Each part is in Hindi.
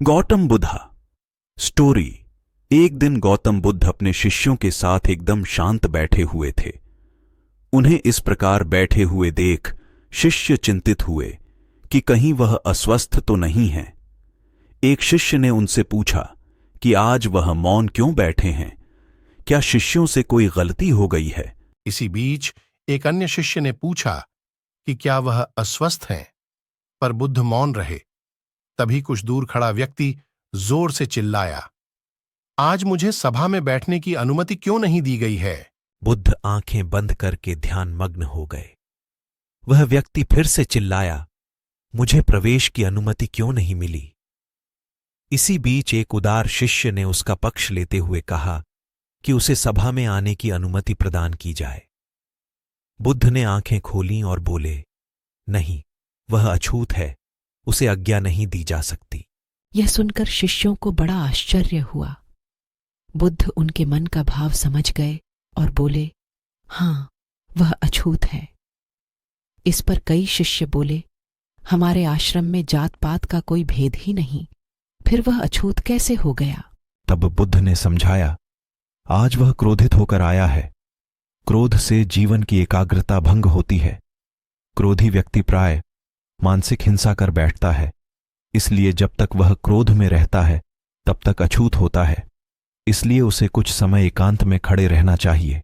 गौतम बुद्धा स्टोरी। एक दिन गौतम बुद्ध अपने शिष्यों के साथ एकदम शांत बैठे हुए थे। उन्हें इस प्रकार बैठे हुए देख शिष्य चिंतित हुए कि कहीं वह अस्वस्थ तो नहीं है। एक शिष्य ने उनसे पूछा कि आज वह मौन क्यों बैठे हैं, क्या शिष्यों से कोई गलती हो गई है। इसी बीच एक अन्य शिष्य ने पूछा कि क्या वह अस्वस्थ हैं, पर बुद्ध मौन रहे। तभी कुछ दूर खड़ा व्यक्ति जोर से चिल्लाया, आज मुझे सभा में बैठने की अनुमति क्यों नहीं दी गई है। बुद्ध आंखें बंद करके ध्यानमग्न हो गए। वह व्यक्ति फिर से चिल्लाया, मुझे प्रवेश की अनुमति क्यों नहीं मिली। इसी बीच एक उदार शिष्य ने उसका पक्ष लेते हुए कहा कि उसे सभा में आने की अनुमति प्रदान की जाए। बुद्ध ने आंखें खोलीं और बोले, नहीं, वह अछूत है, उसे आज्ञा नहीं दी जा सकती। यह सुनकर शिष्यों को बड़ा आश्चर्य हुआ। बुद्ध उनके मन का भाव समझ गए और बोले, हां, वह अछूत है। इस पर कई शिष्य बोले, हमारे आश्रम में जात पात का कोई भेद ही नहीं, फिर वह अछूत कैसे हो गया। तब बुद्ध ने समझाया, आज वह क्रोधित होकर आया है। क्रोध से जीवन की एकाग्रता भंग होती है। क्रोधी व्यक्ति प्राय मानसिक हिंसा कर बैठता है, इसलिए जब तक वह क्रोध में रहता है तब तक अछूत होता है। इसलिए उसे कुछ समय एकांत में खड़े रहना चाहिए।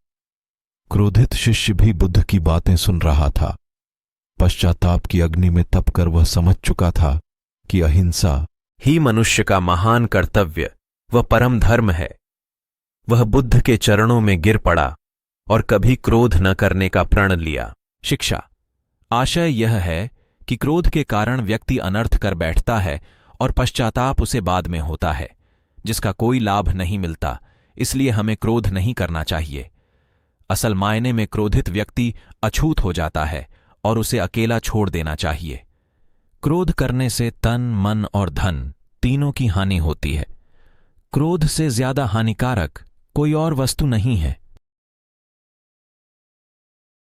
क्रोधित शिष्य भी बुद्ध की बातें सुन रहा था। पश्चाताप की अग्नि में तपकर वह समझ चुका था कि अहिंसा ही मनुष्य का महान कर्तव्य व परम धर्म है। वह बुद्ध के चरणों में गिर पड़ा और कभी क्रोध न करने का प्रण लिया। शिक्षा। आशय यह है कि क्रोध के कारण व्यक्ति अनर्थ कर बैठता है और पश्चाताप उसे बाद में होता है, जिसका कोई लाभ नहीं मिलता। इसलिए हमें क्रोध नहीं करना चाहिए। असल मायने में क्रोधित व्यक्ति अछूत हो जाता है और उसे अकेला छोड़ देना चाहिए। क्रोध करने से तन, मन और धन तीनों की हानि होती है। क्रोध से ज्यादा हानिकारक कोई और वस्तु नहीं है।